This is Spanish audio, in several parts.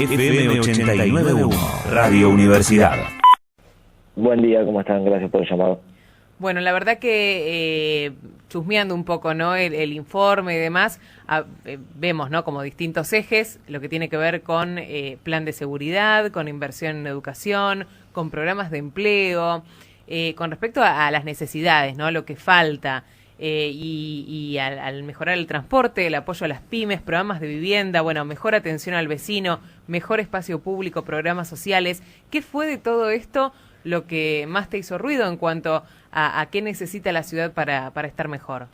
FM 89.1, Radio Universidad. Buen día, ¿cómo están? Gracias por el llamado. Bueno, la verdad que chusmeando un poco, ¿no? El informe y demás, vemos, ¿no? Como distintos ejes, lo que tiene que ver con plan de seguridad, con inversión en educación, con programas de empleo, con respecto a las necesidades, ¿no? Lo que falta. Y al mejorar el transporte, el apoyo a las pymes, programas de vivienda, bueno, mejor atención al vecino, mejor espacio público, programas sociales. ¿Qué fue de todo esto lo que más te hizo ruido en cuanto a qué necesita la ciudad para estar mejor?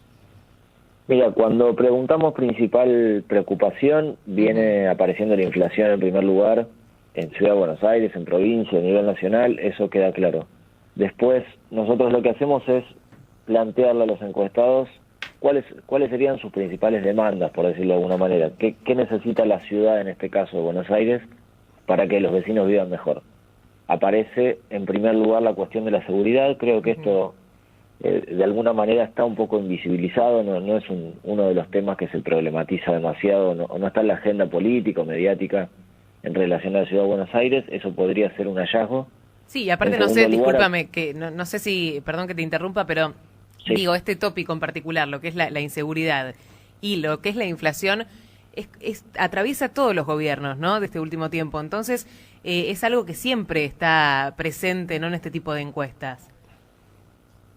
Mira, cuando preguntamos principal preocupación, viene apareciendo la inflación en primer lugar en Ciudad de Buenos Aires, en provincia, a nivel nacional, eso queda claro. Después, nosotros lo que hacemos es plantearle a los encuestados cuáles serían sus principales demandas, por decirlo de alguna manera. ¿Qué necesita la ciudad, en este caso de Buenos Aires, para que los vecinos vivan mejor? Aparece en primer lugar la cuestión de la seguridad. Creo que esto de alguna manera está un poco invisibilizado, no es uno de los temas que se problematiza demasiado, no está en la agenda política o mediática en relación a la ciudad de Buenos Aires. Eso podría ser un hallazgo. Sí, y aparte no sé, discúlpame, que no sé si, perdón que te interrumpa, pero sí. Digo, este tópico en particular, lo que es la inseguridad y lo que es la inflación, atraviesa todos los gobiernos, ¿no?, de este último tiempo. Entonces, es algo que siempre está presente, ¿no?, en este tipo de encuestas.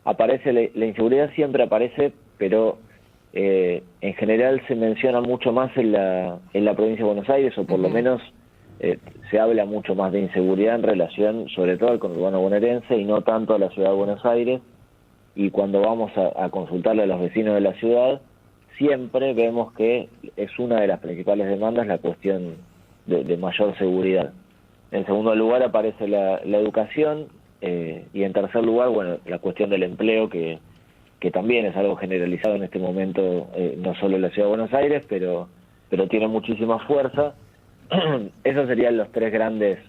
Aparece, la inseguridad siempre aparece, pero en general se menciona mucho más en la provincia de Buenos Aires, o por lo menos se habla mucho más de inseguridad en relación, sobre todo al conurbano bonaerense, y no tanto a la ciudad de Buenos Aires. Y cuando vamos a consultarle a los vecinos de la ciudad, siempre vemos que es una de las principales demandas la cuestión de mayor seguridad. En segundo lugar aparece la educación, y en tercer lugar, bueno, la cuestión del empleo, que también es algo generalizado en este momento, no solo en la ciudad de Buenos Aires, pero tiene muchísima fuerza. Esos serían los tres grandes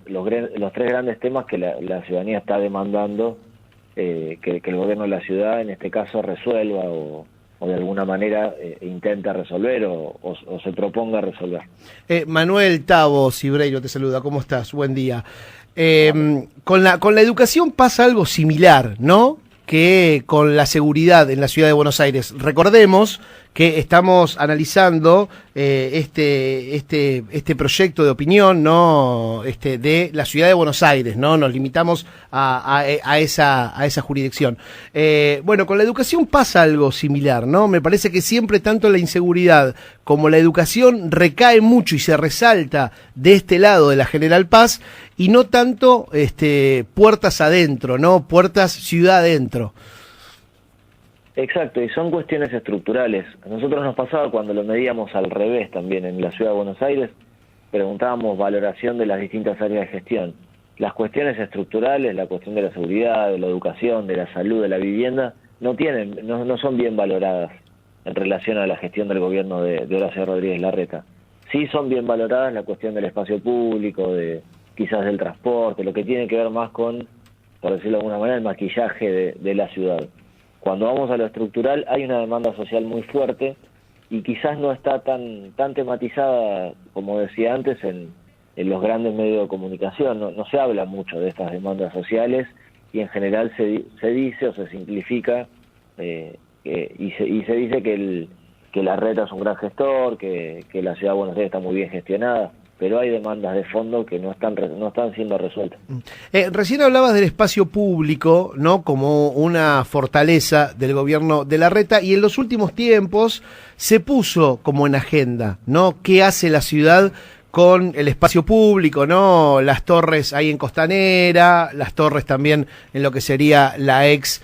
temas que la ciudadanía está demandando que el gobierno de la ciudad, en este caso, resuelva o de alguna manera intenta resolver o se proponga resolver. Manuel Tavo Cibreiro te saluda, ¿cómo estás? Buen día. Con la educación pasa algo similar, ¿no?, que con la seguridad en la ciudad de Buenos Aires. Recordemos que estamos analizando este proyecto de opinión, ¿no?, de la ciudad de Buenos Aires, ¿no? Nos limitamos a esa jurisdicción. Bueno, con la educación pasa algo similar, ¿no? Me parece que siempre tanto la inseguridad como la educación recae mucho y se resalta de este lado de la General Paz, y no tanto puertas adentro, ¿no? Puertas ciudad adentro. Exacto, y son cuestiones estructurales. A nosotros nos pasaba cuando lo medíamos al revés también en la ciudad de Buenos Aires, preguntábamos valoración de las distintas áreas de gestión. Las cuestiones estructurales, la cuestión de la seguridad, de la educación, de la salud, de la vivienda, no son bien valoradas en relación a la gestión del gobierno de Horacio Rodríguez Larreta. Sí son bien valoradas la cuestión del espacio público, quizás del transporte, lo que tiene que ver más con, por decirlo de alguna manera, el maquillaje de la ciudad. Cuando vamos a lo estructural hay una demanda social muy fuerte y quizás no está tan tematizada, como decía antes, en los grandes medios de comunicación. No se habla mucho de estas demandas sociales y en general se dice o se simplifica y se dice que Larreta es un gran gestor, que la ciudad de Buenos Aires está muy bien gestionada, pero hay demandas de fondo que no están siendo resueltas. Recién hablabas del espacio público, ¿no?, como una fortaleza del gobierno de Larreta, y en los últimos tiempos se puso como en agenda, ¿no?, qué hace la ciudad con el espacio público, ¿no? Las torres ahí en Costanera, las torres también en lo que sería la ex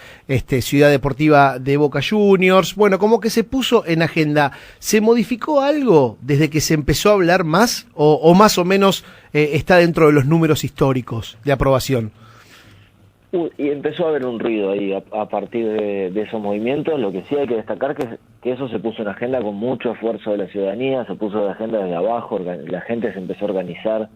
ciudad deportiva de Boca Juniors. Bueno, como que se puso en agenda. ¿Se modificó algo desde que se empezó a hablar más o más o menos está dentro de los números históricos de aprobación? Y empezó a haber un ruido ahí a partir de esos movimientos. Lo que sí hay que destacar que eso se puso en agenda con mucho esfuerzo de la ciudadanía, se puso en agenda desde abajo, la gente se empezó a organizar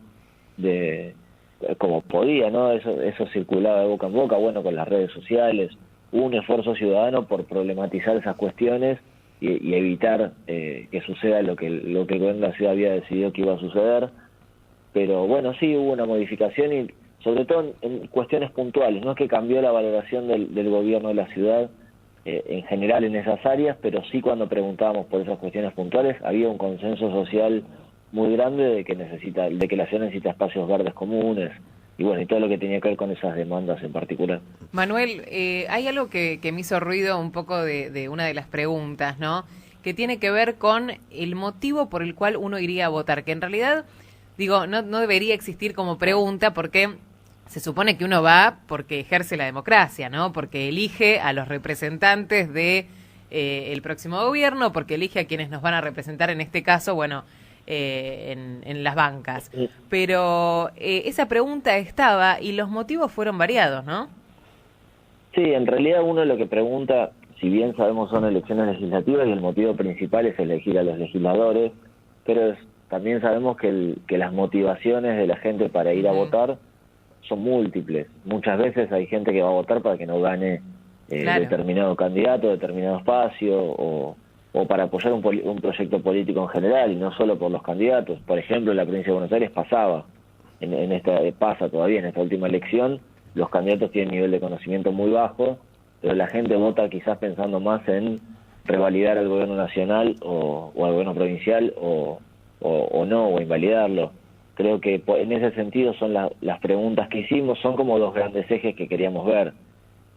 como podía, ¿no? Eso circulaba de boca en boca, bueno, con las redes sociales. Hubo un esfuerzo ciudadano por problematizar esas cuestiones y evitar que suceda lo que el gobierno de la ciudad había decidido que iba a suceder. pero bueno, sí hubo una modificación y sobre todo en cuestiones puntuales. No es que cambió la valoración del gobierno de la ciudad en general en esas áreas, pero sí cuando preguntábamos por esas cuestiones puntuales había un consenso social muy grande de que la ciudad necesita espacios verdes comunes y bueno, y todo lo que tenía que ver con esas demandas en particular. Manuel, hay algo que me hizo ruido un poco de una de las preguntas, ¿no? Que tiene que ver con el motivo por el cual uno iría a votar, que en realidad, digo, no debería existir como pregunta porque se supone que uno va porque ejerce la democracia, ¿no? Porque elige a los representantes de el próximo gobierno, porque elige a quienes nos van a representar, en este caso, bueno, en las bancas. Pero esa pregunta estaba y los motivos fueron variados, ¿no? Sí, en realidad uno lo que pregunta, si bien sabemos son elecciones legislativas y el motivo principal es elegir a los legisladores, pero también sabemos que las motivaciones de la gente para ir a votar son múltiples. Muchas veces hay gente que va a votar para que no gane determinado candidato, determinado espacio, o para apoyar un proyecto político en general, y no solo por los candidatos. Por ejemplo, en la provincia de Buenos Aires pasa todavía en esta última elección, los candidatos tienen nivel de conocimiento muy bajo, pero la gente vota quizás pensando más en revalidar al gobierno nacional o al gobierno provincial o no, o invalidarlo. Creo que en ese sentido son las preguntas que hicimos, son como dos grandes ejes que queríamos ver.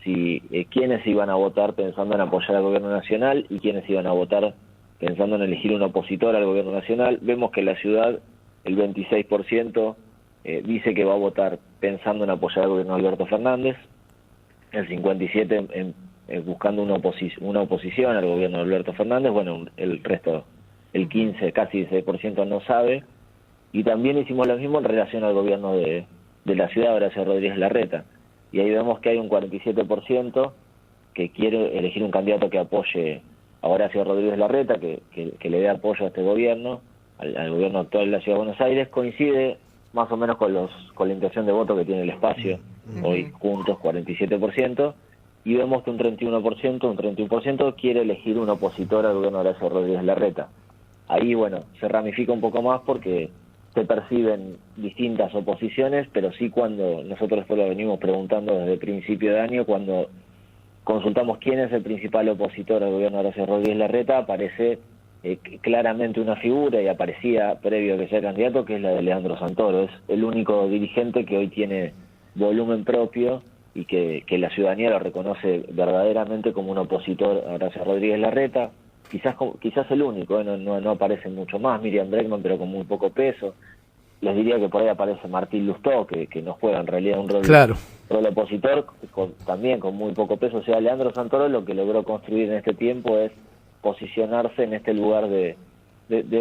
Si quiénes iban a votar pensando en apoyar al gobierno nacional y quiénes iban a votar pensando en elegir un opositor al gobierno nacional. Vemos que en la ciudad el 26% dice que va a votar pensando en apoyar al gobierno de Alberto Fernández, el 57% buscando una oposición al gobierno de Alberto Fernández, bueno, el resto, el 15%, casi 16% no sabe. Y también hicimos lo mismo en relación al gobierno de la ciudad, Horacio Rodríguez Larreta. Y ahí vemos que hay un 47% que quiere elegir un candidato que apoye a Horacio Rodríguez Larreta, que le dé apoyo a este gobierno, al gobierno actual de la Ciudad de Buenos Aires. Coincide más o menos con la intención de voto que tiene el espacio, hoy juntos 47%, y vemos que un 31% quiere elegir un opositor al gobierno de Horacio Rodríguez Larreta. Ahí, bueno, se ramifica un poco más porque se perciben distintas oposiciones, pero sí cuando nosotros después lo venimos preguntando desde el principio de año, cuando consultamos quién es el principal opositor al gobierno de Horacio Rodríguez Larreta, aparece claramente una figura, y aparecía previo a que sea candidato, que es la de Leandro Santoro. Es el único dirigente que hoy tiene volumen propio y que la ciudadanía lo reconoce verdaderamente como un opositor a Horacio Rodríguez Larreta. Quizás el único, no aparece mucho más, Miriam Bregman, pero con muy poco peso. Les diría que por ahí aparece Martín Lustó, que no juega en realidad un rol opositor, también con muy poco peso. O sea, Leandro Santoro lo que logró construir en este tiempo es posicionarse en este lugar de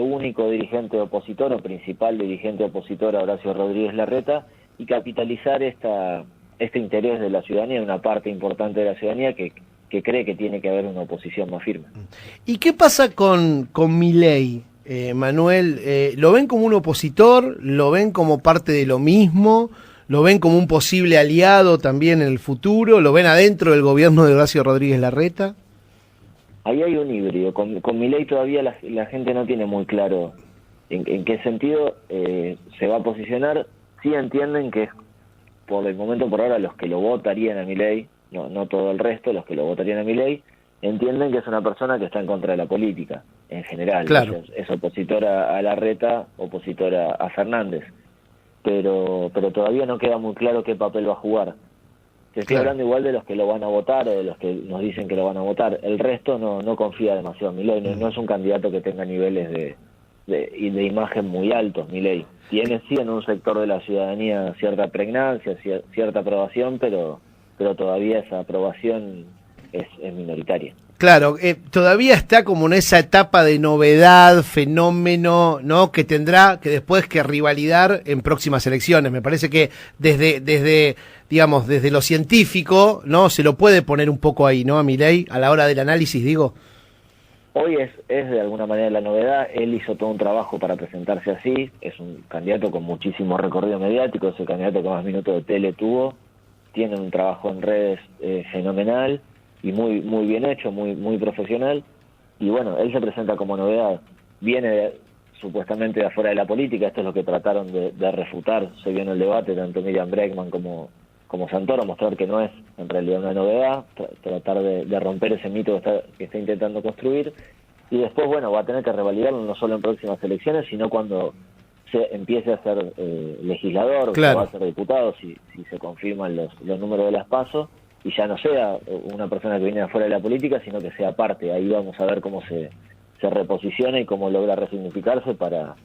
único dirigente opositor o principal dirigente opositor a Horacio Rodríguez Larreta, y capitalizar este interés de la ciudadanía, una parte importante de la ciudadanía que cree que tiene que haber una oposición más firme. ¿Y qué pasa con Milei, Manuel? ¿Lo ven como un opositor? ¿Lo ven como parte de lo mismo? ¿Lo ven como un posible aliado también en el futuro? ¿Lo ven adentro del gobierno de Horacio Rodríguez Larreta? Ahí hay un híbrido. Con Milei todavía la gente no tiene muy claro en qué sentido se va a posicionar. Sí entienden que por el momento, por ahora, los que lo votarían a Milei, no todo el resto, los que lo votarían a Milei, entienden que es una persona que está en contra de la política, en general. Claro. Es opositora a Larreta, opositora a Fernández, pero todavía no queda muy claro qué papel va a jugar. Se está hablando igual de los que lo van a votar o de los que nos dicen que lo van a votar. El resto no confía demasiado en Milei, no es un candidato que tenga niveles de imagen muy altos, Milei. Tiene sí en un sector de la ciudadanía cierta pregnancia, cierta aprobación, pero todavía esa aprobación es minoritaria. Claro, todavía está como en esa etapa de novedad, fenómeno, ¿no? Que tendrá que después que rivalidar en próximas elecciones. Me parece que desde lo científico, ¿no? Se lo puede poner un poco ahí, ¿no? A Milei, a la hora del análisis, digo. Hoy es de alguna manera la novedad. Él hizo todo un trabajo para presentarse así. Es un candidato con muchísimo recorrido mediático, es el candidato que más minutos de tele tuvo. Tiene un trabajo en redes fenomenal y muy bien hecho, muy profesional. Y bueno, él se presenta como novedad. supuestamente de afuera de la política. Esto es lo que trataron de refutar, se vio en el debate, tanto Miriam Bregman como Santoro, mostrar que no es en realidad una novedad, tratar de romper ese mito que está intentando construir. Y después, bueno, va a tener que revalidarlo no solo en próximas elecciones, sino cuando se empiece a ser legislador, claro, o va a ser diputado, si se confirman los números de las PASO, y ya no sea una persona que viene de afuera de la política, sino que sea parte. Ahí vamos a ver cómo se reposiciona y cómo logra resignificarse para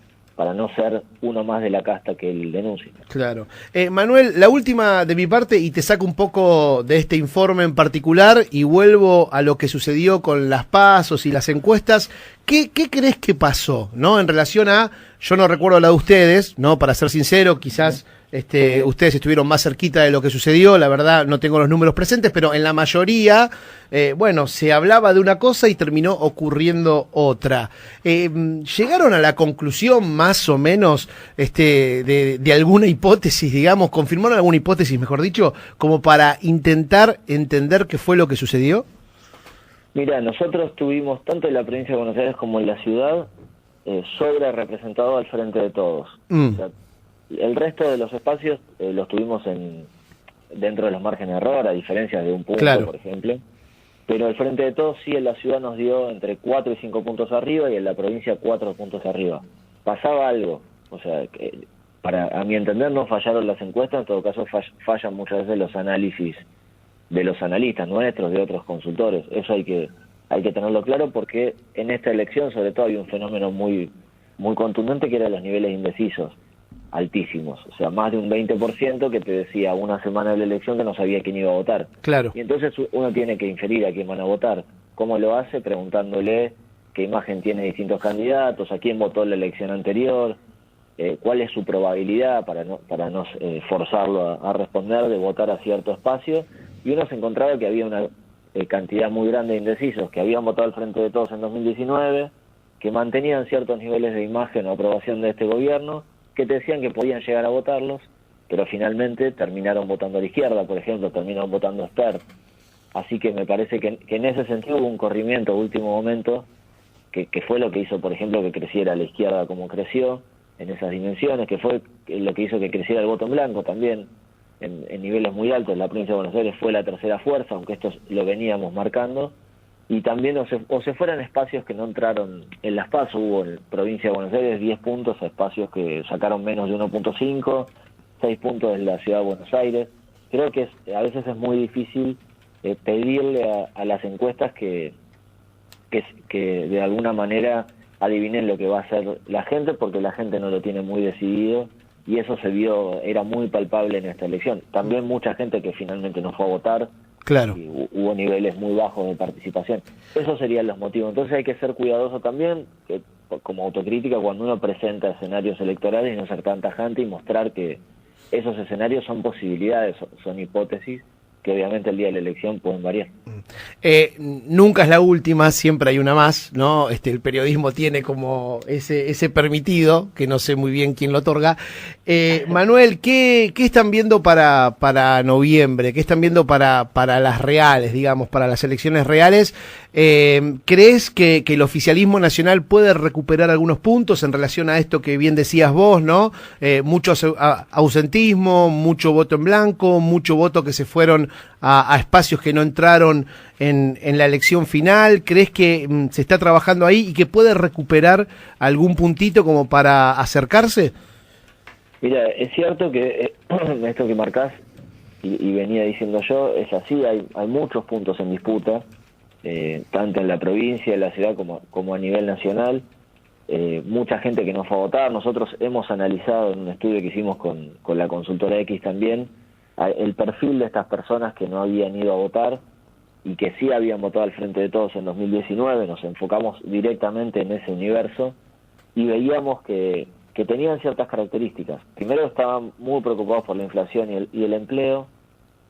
no ser uno más de la casta que él denuncia. Claro. Manuel, la última de mi parte, y te saco un poco de este informe en particular y vuelvo a lo que sucedió con las PASOs y las encuestas. ¿Qué crees que pasó, no? En relación a, yo no recuerdo la de ustedes, no, para ser sincero, quizás ustedes estuvieron más cerquita de lo que sucedió, la verdad no tengo los números presentes, pero en la mayoría, bueno, se hablaba de una cosa y terminó ocurriendo otra. ¿Llegaron a la conclusión más o menos de alguna hipótesis, digamos, confirmaron alguna hipótesis, mejor dicho, como para intentar entender qué fue lo que sucedió? Mira, nosotros tuvimos, tanto en la provincia de Buenos Aires como en la ciudad, sobre representado al frente de todos. O sea, el resto de los espacios los tuvimos dentro de los márgenes de error, a diferencia de un punto, claro, por ejemplo. Pero el frente de todos sí en la ciudad nos dio entre 4 y 5 puntos arriba y en la provincia 4 puntos arriba. Pasaba algo, o sea, que a mi entender no fallaron las encuestas, en todo caso fallan muchas veces los análisis de los analistas nuestros, de otros consultores. Eso hay que tenerlo claro, porque en esta elección sobre todo hay un fenómeno muy, muy contundente, que eran los niveles indecisos altísimos, o sea, más de un 20% que te decía una semana de la elección que no sabía quién iba a votar. Claro. Y entonces uno tiene que inferir a quién van a votar. ¿Cómo lo hace? Preguntándole qué imagen tiene distintos candidatos, a quién votó en la elección anterior, cuál es su probabilidad para no forzarlo a responder, de votar a cierto espacio. Y uno se encontraba que había una cantidad muy grande de indecisos que habían votado al frente de todos en 2019, que mantenían ciertos niveles de imagen o aprobación de este gobierno, que te decían que podían llegar a votarlos, pero finalmente terminaron votando a la izquierda, por ejemplo, terminaron votando a Spert. Así que me parece que en ese sentido hubo un corrimiento a último momento, que fue lo que hizo, por ejemplo, que creciera la izquierda como creció, en esas dimensiones, que fue lo que hizo que creciera el voto en blanco también, en niveles muy altos. La provincia de Buenos Aires fue la tercera fuerza, aunque esto lo veníamos marcando, y también o se fueran espacios que no entraron en las PASO. Hubo en provincia de Buenos Aires 10 puntos a espacios que sacaron menos de 1.5, 6 puntos en la ciudad de Buenos Aires. Creo que a veces es muy difícil pedirle a las encuestas que de alguna manera adivinen lo que va a hacer la gente, porque la gente no lo tiene muy decidido, y eso se vio, era muy palpable en esta elección. También mucha gente que finalmente no fue a votar. Claro. Y hubo niveles muy bajos de participación. Esos serían los motivos. Entonces hay que ser cuidadoso también, como autocrítica, cuando uno presenta escenarios electorales, y no ser tan tajante y mostrar que esos escenarios son posibilidades, son hipótesis, que obviamente el día de la elección pueden variar. Nunca es la última, siempre hay una más, ¿no? El periodismo tiene como ese permitido, que no sé muy bien quién lo otorga. Manuel, ¿qué están viendo para noviembre? ¿Qué están viendo para las reales, digamos, para las elecciones reales? ¿Crees que el oficialismo nacional puede recuperar algunos puntos en relación a esto que bien decías vos, ¿no? Mucho ausentismo, mucho voto en blanco, mucho voto que se fueron a espacios que no entraron en la elección final. ¿Crees que se está trabajando ahí y que puede recuperar algún puntito como para acercarse? Mira, es cierto que esto que marcás, y venía diciendo yo, es así. Hay muchos puntos en disputa, tanto en la provincia, en la ciudad, como a nivel nacional. Mucha gente que no fue a votar. Nosotros hemos analizado en un estudio que hicimos con la consultora X también el perfil de estas personas que no habían ido a votar y que sí habían votado al frente de todos en 2019. Nos enfocamos directamente en ese universo y veíamos que tenían ciertas características. Primero, estaban muy preocupados por la inflación y el empleo,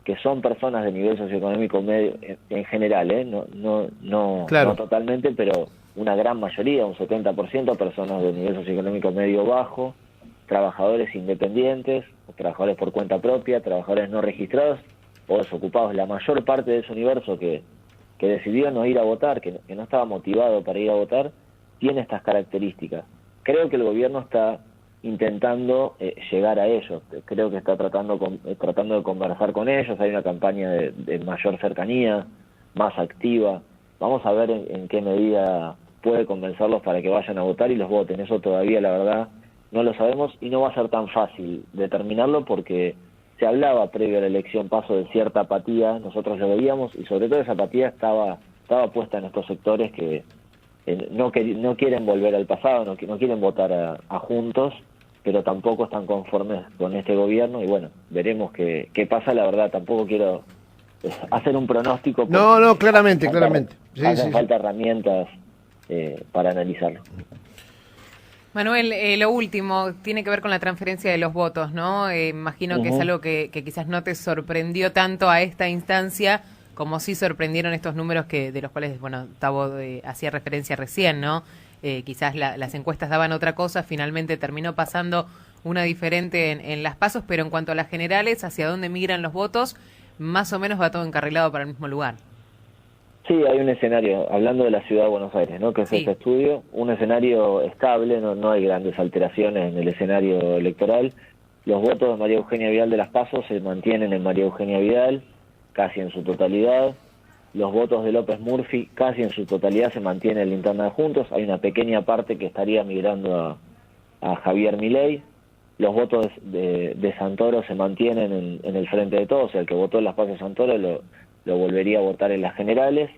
que son personas de nivel socioeconómico medio en general, no totalmente, pero una gran mayoría, un 70%, personas de nivel socioeconómico medio bajo, trabajadores independientes, trabajadores por cuenta propia, trabajadores no registrados o desocupados. La mayor parte de ese universo que decidió no ir a votar, que no estaba motivado para ir a votar, tiene estas características. creo que el gobierno está intentando llegar a ellos. Creo que está tratando de conversar con ellos. Hay una campaña de mayor cercanía, más activa. Vamos a ver en qué medida puede convencerlos para que vayan a votar y los voten. Eso todavía, la verdad, no lo sabemos y no va a ser tan fácil determinarlo porque se hablaba previo a la elección Paso de cierta apatía, nosotros lo veíamos, y sobre todo esa apatía estaba puesta en estos sectores que no quieren volver al pasado, no quieren votar a Juntos, pero tampoco están conformes con este gobierno, y bueno, veremos qué pasa. La verdad, tampoco quiero hacer un pronóstico. No, claramente. Hacen falta herramientas para analizarlo. Manuel, lo último tiene que ver con la transferencia de los votos, ¿no? Imagino que es algo que quizás no te sorprendió tanto a esta instancia, como sí sorprendieron estos números de los cuales, bueno, Tavo hacía referencia recién, ¿no? Quizás las encuestas daban otra cosa, finalmente terminó pasando una diferente en las pasos, pero en cuanto a las generales, hacia dónde migran los votos, más o menos va todo encarrilado para el mismo lugar. Sí, hay un escenario, hablando de la ciudad de Buenos Aires, ¿no? Que es este estudio, un escenario estable, no hay grandes alteraciones en el escenario electoral. Los votos de María Eugenia Vidal de las PASO se mantienen en María Eugenia Vidal, casi en su totalidad. Los votos de López Murphy casi en su totalidad se mantienen en la interna de Juntos. Hay una pequeña parte que estaría migrando a Javier Milei. Los votos de Santoro se mantienen en el Frente de Todos. O sea, el que votó en las PASO Santoro lo volvería a votar en las generales.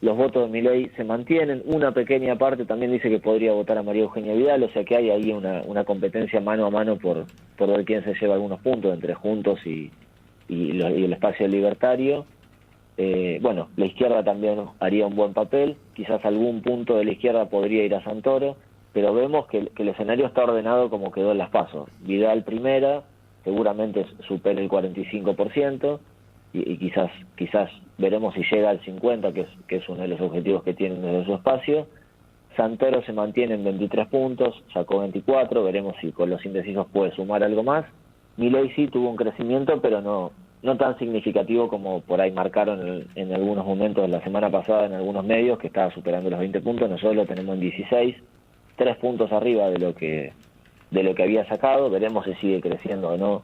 Los votos de Milei se mantienen. Una pequeña parte también dice que podría votar a María Eugenia Vidal. O sea que hay ahí una competencia mano a mano por ver quién se lleva algunos puntos entre Juntos y el espacio libertario. Bueno, la izquierda también haría un buen papel, quizás algún punto de la izquierda podría ir a Santoro, pero vemos que el escenario está ordenado como quedó en las PASO. Vidal primera, seguramente supere el 45%, y quizás veremos si llega al 50%, que es uno de los objetivos que tienen desde su espacio. Santoro se mantiene en 23 puntos, sacó 24, veremos si con los indecisos puede sumar algo más. Milei sí tuvo un crecimiento, pero no tan significativo como por ahí marcaron en algunos momentos la semana pasada en algunos medios, que estaba superando los 20 puntos. Nosotros lo tenemos en 16, 3 puntos arriba de lo que había sacado. Veremos si sigue creciendo o no.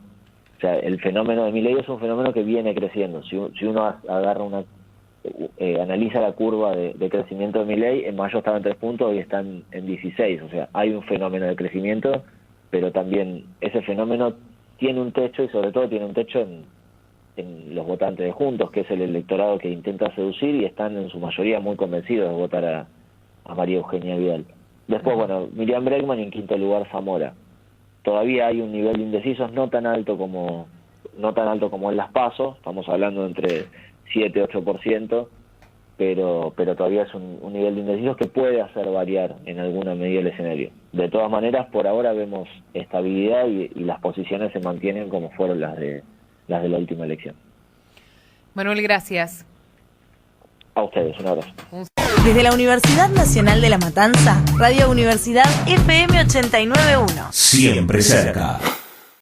O sea, el fenómeno de Milei es un fenómeno que viene creciendo. Si uno agarra analiza la curva de crecimiento de Milei, en mayo estaba en 3 puntos y están en 16. O sea, hay un fenómeno de crecimiento, pero también ese fenómeno tiene un techo, y sobre todo tiene un techo en los votantes de Juntos, que es el electorado que intenta seducir, y están en su mayoría muy convencidos de votar a María Eugenia Vidal. Después, bueno, Miriam Bregman, y en quinto lugar Zamora. Todavía hay un nivel de indecisos no tan alto como en las PASO, estamos hablando de entre 7 y 8%, pero todavía es un nivel de indecisos que puede hacer variar en alguna medida el escenario. De todas maneras, por ahora vemos estabilidad y las posiciones se mantienen como fueron las de la última elección. Manuel, gracias. A ustedes, un abrazo. Desde la Universidad Nacional de La Matanza, Radio Universidad FM 89.1. Siempre cerca.